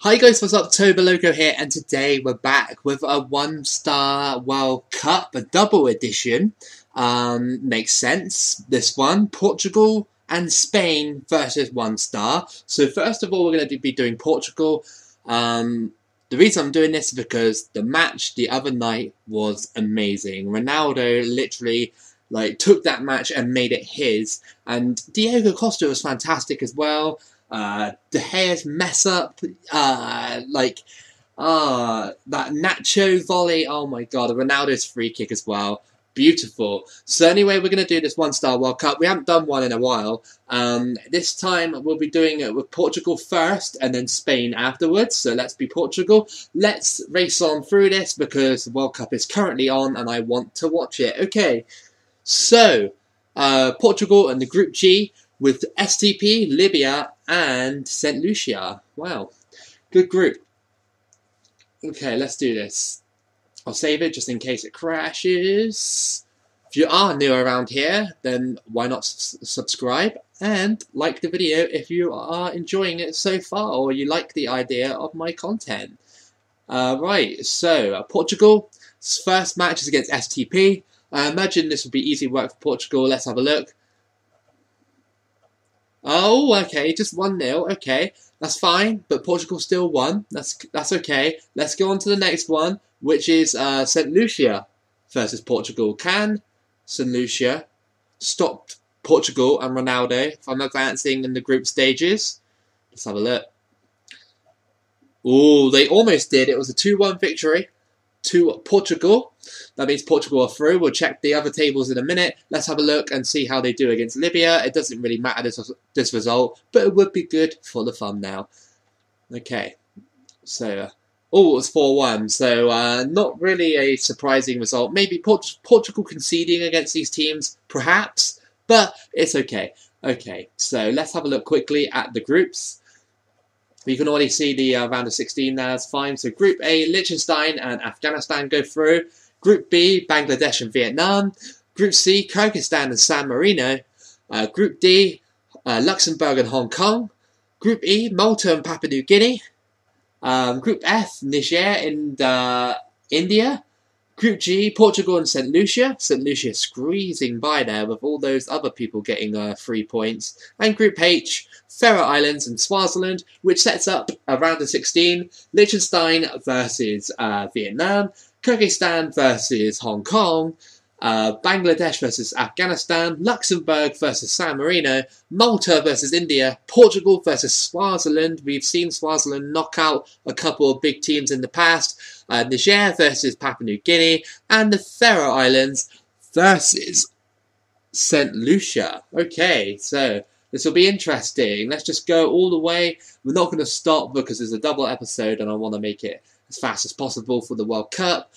Hi guys, what's up? Toboloco here, and today we're back with a one-star World Cup, a double edition. Makes sense. This one, Portugal and Spain versus one star. So first of all, we're going to be doing Portugal. The reason I'm doing this is because the match the other night was amazing. Ronaldo literally took that match and made it his, and Diego Costa was fantastic as well. De Gea's mess up, that Nacho volley, oh my god, Ronaldo's free kick as well, beautiful. So anyway, we're going to do this one-star World Cup. We haven't done one in a while. This time we'll be doing it with Portugal first and then Spain afterwards. So let's be Portugal. Let's race on through this because the World Cup is currently on and I want to watch it. Okay, so Portugal and the Group G with STP, Libya, and St. Lucia. Wow, good group. Okay, let's do this. I'll save it just in case it crashes. If you are new around here, then why not subscribe and like the video if you are enjoying it so far or you like the idea of my content. Right, so Portugal's first match is against STP. I imagine this will be easy work for Portugal. Let's have a look. Oh, okay, just 1-0. Okay, that's fine, but Portugal still won. That's okay. Let's go on to the next one, which is St. Lucia versus Portugal. Can St. Lucia stop Portugal and Ronaldo from advancing in the group stages? Let's have a look. Oh, they almost did. It was a 2-1 victory to Portugal. That means Portugal are through. We'll check the other tables in a minute. Let's have a look and see how they do against Libya. It doesn't really matter this result, but it would be good for the thumbnail. Okay, so oh, it was 4-1. So not really a surprising result. Maybe Portugal conceding against these teams, perhaps, but it's okay. Okay, so let's have a look quickly at the groups. You can already see the round of 16 there. That's fine. So Group A, Liechtenstein and Afghanistan go through. Group B, Bangladesh and Vietnam. Group C, Kyrgyzstan and San Marino. Group D, Luxembourg and Hong Kong. Group E, Malta and Papua New Guinea. Group F, Niger and India. Group G, Portugal and St. Lucia. St. Lucia squeezing by there with all those other people getting 3 points. And Group H, Faroe Islands and Swaziland, which sets up a round of 16. Liechtenstein versus Vietnam. Kyrgyzstan versus Hong Kong. Bangladesh versus Afghanistan. Luxembourg versus San Marino. Malta versus India. Portugal versus Swaziland. We've seen Swaziland knock out a couple of big teams in the past. Niger versus Papua New Guinea. And the Faroe Islands versus St. Lucia. Okay, so this will be interesting. Let's just go all the way. We're not going to stop because there's a double episode and I want to make it as fast as possible for the World Cup.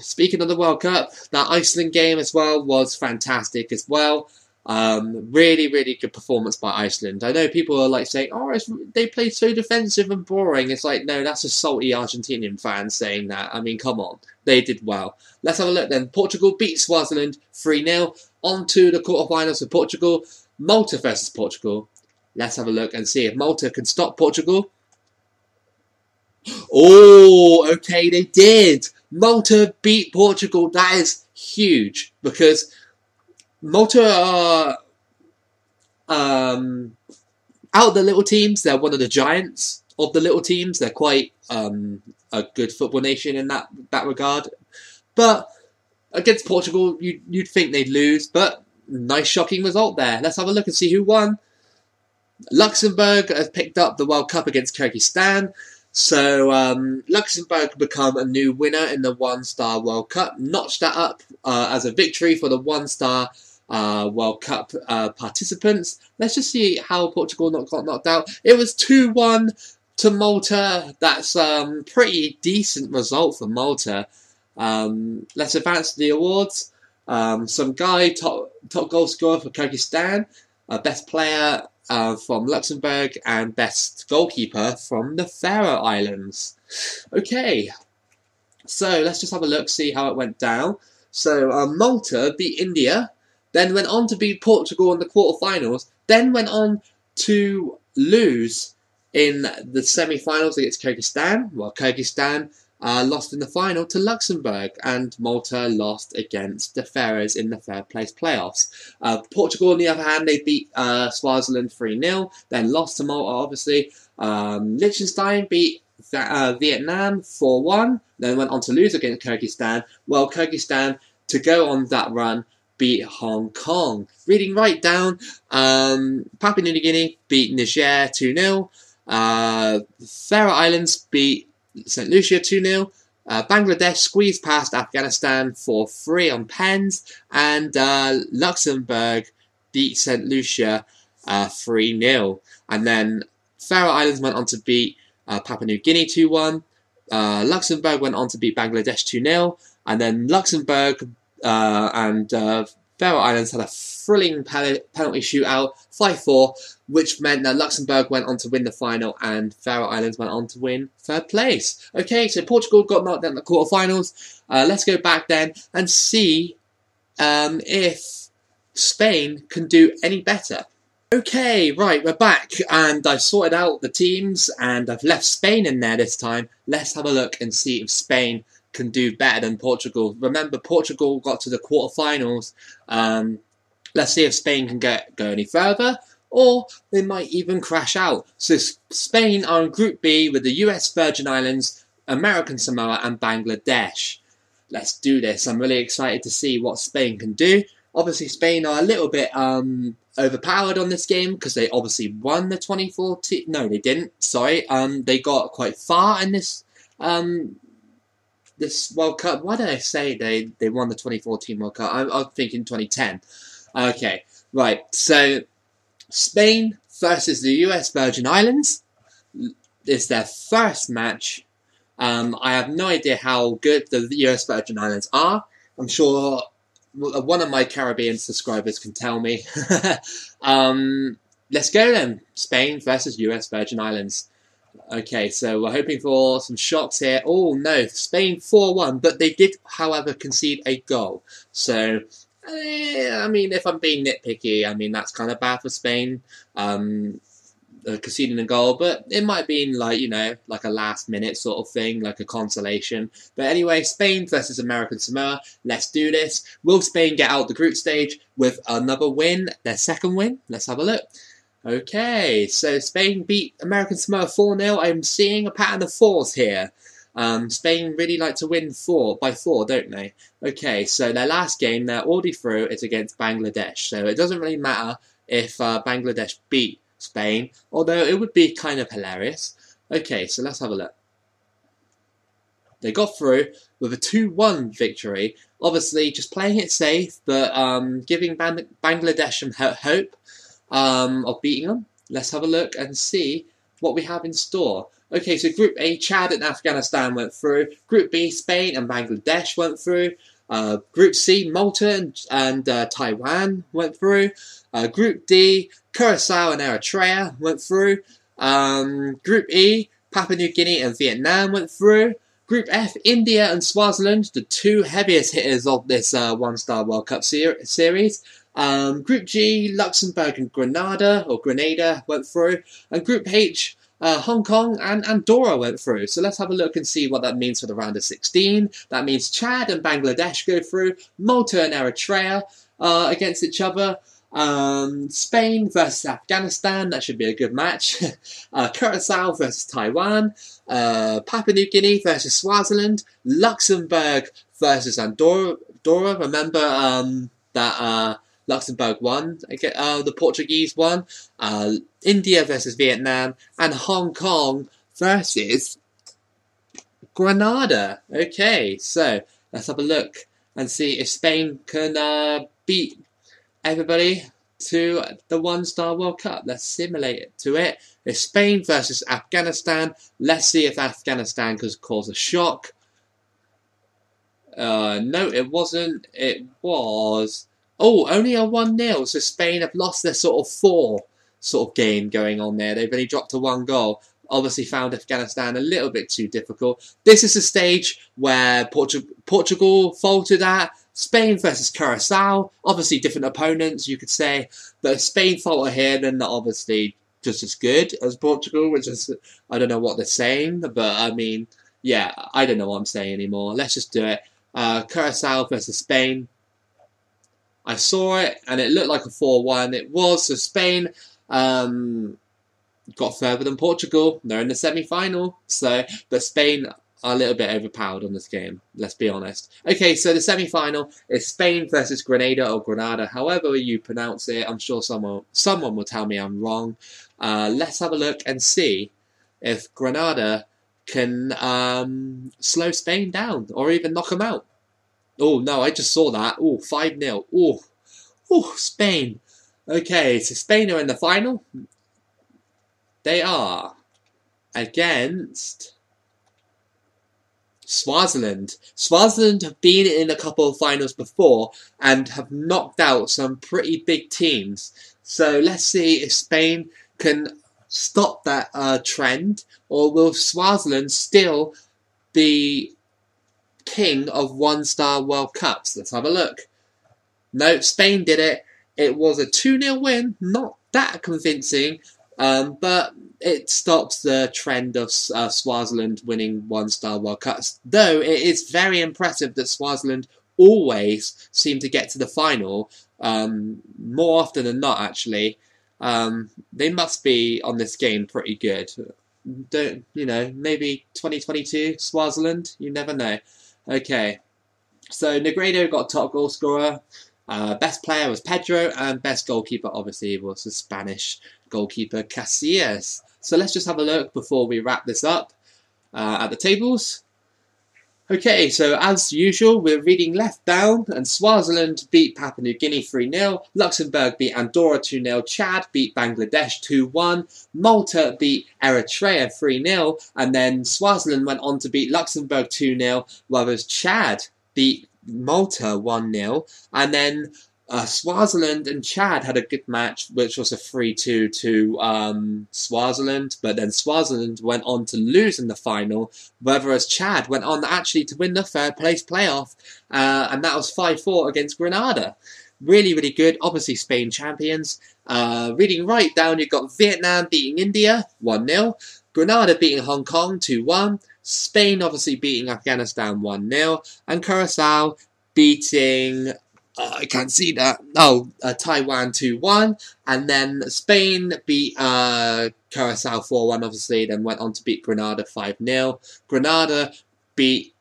Speaking of the World Cup, that Iceland game as well was fantastic as well. Really, really good performance by Iceland. I know people are saying, oh, they played so defensive and boring. It's no, that's a salty Argentinian fan saying that. I mean, come on. They did well. Let's have a look then. Portugal beat Swaziland 3-0. On to the quarterfinals for Portugal. Malta versus Portugal. Let's have a look and see if Malta can stop Portugal. Oh, okay, they did. Malta beat Portugal. That is huge because Malta are, out of the little teams, they're one of the giants of the little teams. They're quite a good football nation in that regard. But against Portugal, you'd think they'd lose, but nice shocking result there. Let's have a look and see who won. Luxembourg has picked up the World Cup against Kyrgyzstan. So Luxembourg become a new winner in the one-star World Cup. Notched that up as a victory for the one-star World Cup participants. Let's just see how Portugal got knocked out. It was 2-1 to Malta. That's pretty decent result for Malta. Let's advance to the awards. Some guy, top goal scorer for Kyrgyzstan, best player from Luxembourg, and best goalkeeper from the Faroe Islands. Okay, so let's just have a look, see how it went down. So Malta beat India, then went on to beat Portugal in the quarterfinals, then went on to lose in the semi-finals against Kyrgyzstan. Well, Kyrgyzstan lost in the final to Luxembourg, and Malta lost against the Faroes in the third place playoffs. Portugal, on the other hand, they beat Swaziland 3-0, then lost to Malta, obviously. Liechtenstein beat Vietnam 4-1, then went on to lose against Kyrgyzstan. Well, Kyrgyzstan, to go on that run, beat Hong Kong. Reading right down, Papua New Guinea beat Niger 2-0. Faroe Islands beat St. Lucia 2-0. Bangladesh squeezed past Afghanistan 4-3 on pens. And Luxembourg beat St. Lucia 3-0. And then Faroe Islands went on to beat Papua New Guinea 2-1. Luxembourg went on to beat Bangladesh 2-0. And then Luxembourg and Faroe Islands had a thrilling penalty shootout, 5-4, which meant that Luxembourg went on to win the final and Faroe Islands went on to win third place. Okay, so Portugal got knocked out in the quarterfinals. Let's go back then and see if Spain can do any better. Okay, right, we're back, and I've sorted out the teams, and I've left Spain in there this time. Let's have a look and see if Spain can do better than Portugal. Remember, Portugal got to the quarterfinals. Let's see if Spain can go any further, or they might even crash out. So Spain are in Group B with the US Virgin Islands, American Samoa, and Bangladesh. Let's do this. I'm really excited to see what Spain can do. Obviously, Spain are a little bit overpowered on this game because they obviously won the 2014. No, they didn't. Sorry. They got quite far in this this World Cup. Why did I say they won the 2014 World Cup? I'm thinking 2010. Okay, right. So Spain versus the US Virgin Islands is their first match. I have no idea how good the US Virgin Islands are. I'm sure one of my Caribbean subscribers can tell me. Let's go then. Spain versus US Virgin Islands. Okay, so we're hoping for some shocks here. Oh no, Spain 4-1, but they did, however, concede a goal. So, I mean, if I'm being nitpicky, I mean, that's kind of bad for Spain, conceding a goal, but it might have been like, you know, like a last minute sort of thing, like a consolation. But anyway, Spain versus American Samoa. Let's do this. Will Spain get out the group stage with another win, their second win? Let's have a look. Okay, so Spain beat American Samoa 4-0. I'm seeing a pattern of fours here. Spain really like to win by 4, don't they? Okay, so their last game, they're already through, is against Bangladesh. So it doesn't really matter if Bangladesh beat Spain, although it would be kind of hilarious. Okay, so let's have a look. They got through with a 2-1 victory. Obviously, just playing it safe, but giving Bangladesh some hope of beating them. Let's have a look and see what we have in store. Okay, so Group A, Chad and Afghanistan went through. Group B, Spain and Bangladesh went through. Group C, Malta and Taiwan went through. Group D, Curacao and Eritrea went through. Group E, Papua New Guinea and Vietnam went through. Group F, India and Swaziland, the two heaviest hitters of this one-star World Cup series. Group G, Luxembourg and Grenada went through. And Group H, Hong Kong and Andorra went through. So let's have a look and see what that means for the round of 16. That means Chad and Bangladesh go through. Malta and Eritrea against each other. Spain versus Afghanistan, that should be a good match. Curacao versus Taiwan. Papua New Guinea versus Swaziland. Luxembourg versus Andorra. Remember that Luxembourg won, the Portuguese won. India versus Vietnam, and Hong Kong versus Grenada. Okay, so let's have a look and see if Spain can beat everybody to the one-star World Cup. Let's simulate it to it. It's Spain versus Afghanistan. Let's see if Afghanistan could cause a shock. No, it wasn't. It was... Oh, only a 1-0. So Spain have lost their sort of 4 sort of game going on there. They've only dropped to 1 goal. Obviously found Afghanistan a little bit too difficult. This is the stage where Portugal faltered at. Spain versus Curacao. Obviously different opponents, you could say. But if Spain falter here, then obviously just as good as Portugal, which is, I don't know what they're saying, but I mean, yeah, I don't know what I'm saying anymore. Let's just do it. Curacao versus Spain. I saw it, and it looked like a 4-1. It was, so Spain got further than Portugal. They're in the semi-final, so, but Spain are a little bit overpowered on this game, let's be honest. Okay, so the semi-final is Spain versus Grenada or Granada, however you pronounce it. I'm sure someone will tell me I'm wrong. Let's have a look and see if Granada can slow Spain down or even knock them out. Oh, no, I just saw that. Oh, 5-0. Oh, Spain. Okay, so Spain are in the final. They are against Swaziland. Swaziland have been in a couple of finals before and have knocked out some pretty big teams. So let's see if Spain can stop that trend, or will Swaziland still be king of one-star World Cups? Let's have a look. No, Spain did it. It was a 2-0 win. Not that convincing, but it stops the trend of Swaziland winning one-star World Cups. Though it is very impressive that Swaziland always seem to get to the final, more often than not, actually. They must be on this game pretty good. Don't, you know, maybe 2022 Swaziland? You never know. Okay, so Negredo got top goal scorer. Best player was Pedro, and best goalkeeper obviously was the Spanish goalkeeper Casillas. So let's just have a look before we wrap this up at the tables. Okay, so as usual, we're reading left down, and Swaziland beat Papua New Guinea 3-0, Luxembourg beat Andorra 2-0, Chad beat Bangladesh 2-1, Malta beat Eritrea 3-0, and then Swaziland went on to beat Luxembourg 2-0, whereas Chad beat Malta 1-0, and then Swaziland and Chad had a good match, which was a 3-2 to Swaziland, but then Swaziland went on to lose in the final, whereas Chad went on actually to win the third place playoff, and that was 5-4 against Grenada. Really, really good. Obviously, Spain champions. Reading right down, you've got Vietnam beating India 1-0, Grenada beating Hong Kong 2-1, Spain obviously beating Afghanistan 1-0, and Curacao beating... I can't see that. Oh, Taiwan 2-1. And then Spain beat Curacao 4-1, obviously. Then went on to beat Grenada 5-0. Grenada beat,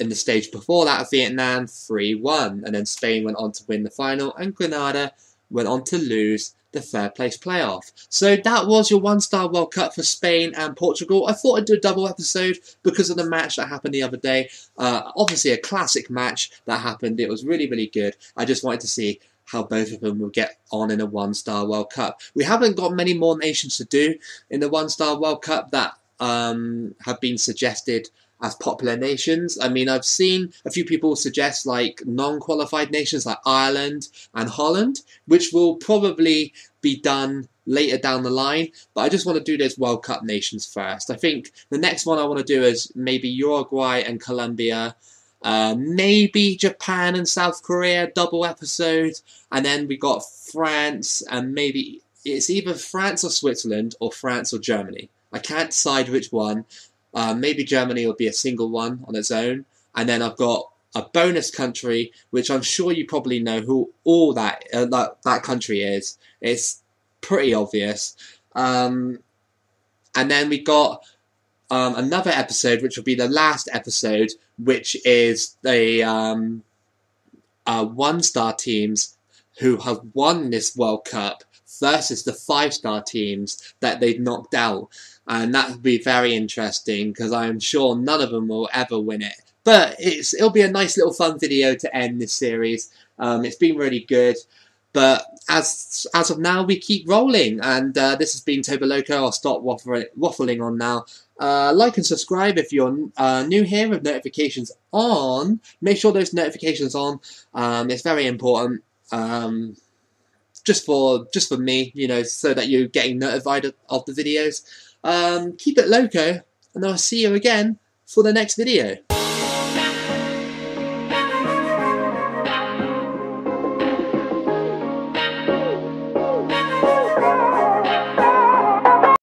in the stage before that, Vietnam 3-1. And then Spain went on to win the final. And Grenada went on to lose the third place playoff. So that was your one-star World Cup for Spain and Portugal. I thought I'd do a double episode because of the match that happened the other day. Obviously a classic match that happened. It was really, really good. I just wanted to see how both of them will get on in a one-star World Cup. We haven't got many more nations to do in the one-star World Cup that have been suggested as popular nations. I mean, I've seen a few people suggest like non-qualified nations like Ireland and Holland, which will probably be done later down the line, but I just want to do those World Cup nations first. I think the next one I want to do is maybe Uruguay and Colombia, maybe Japan and South Korea, double episode, and then we got France, and maybe it's either France or Switzerland or France or Germany. I can't decide which one. Maybe Germany will be a single one on its own. And then I've got a bonus country, which I'm sure you probably know who all that country is. It's pretty obvious. And then we got another episode, which will be the last episode, which is the one-star teams who have won this World Cup versus the 5-star teams that they've knocked out. And that would be very interesting because I'm sure none of them will ever win it. But it'll be a nice little fun video to end this series. It's been really good. But as of now, we keep rolling. And this has been Toboloco. I'll stop waffling on now. Like and subscribe if you're new here with notifications on. Make sure those notifications on. It's very important. Just for me, you know, so that you're getting notified of the videos. Keep it loco, and I'll see you again for the next video.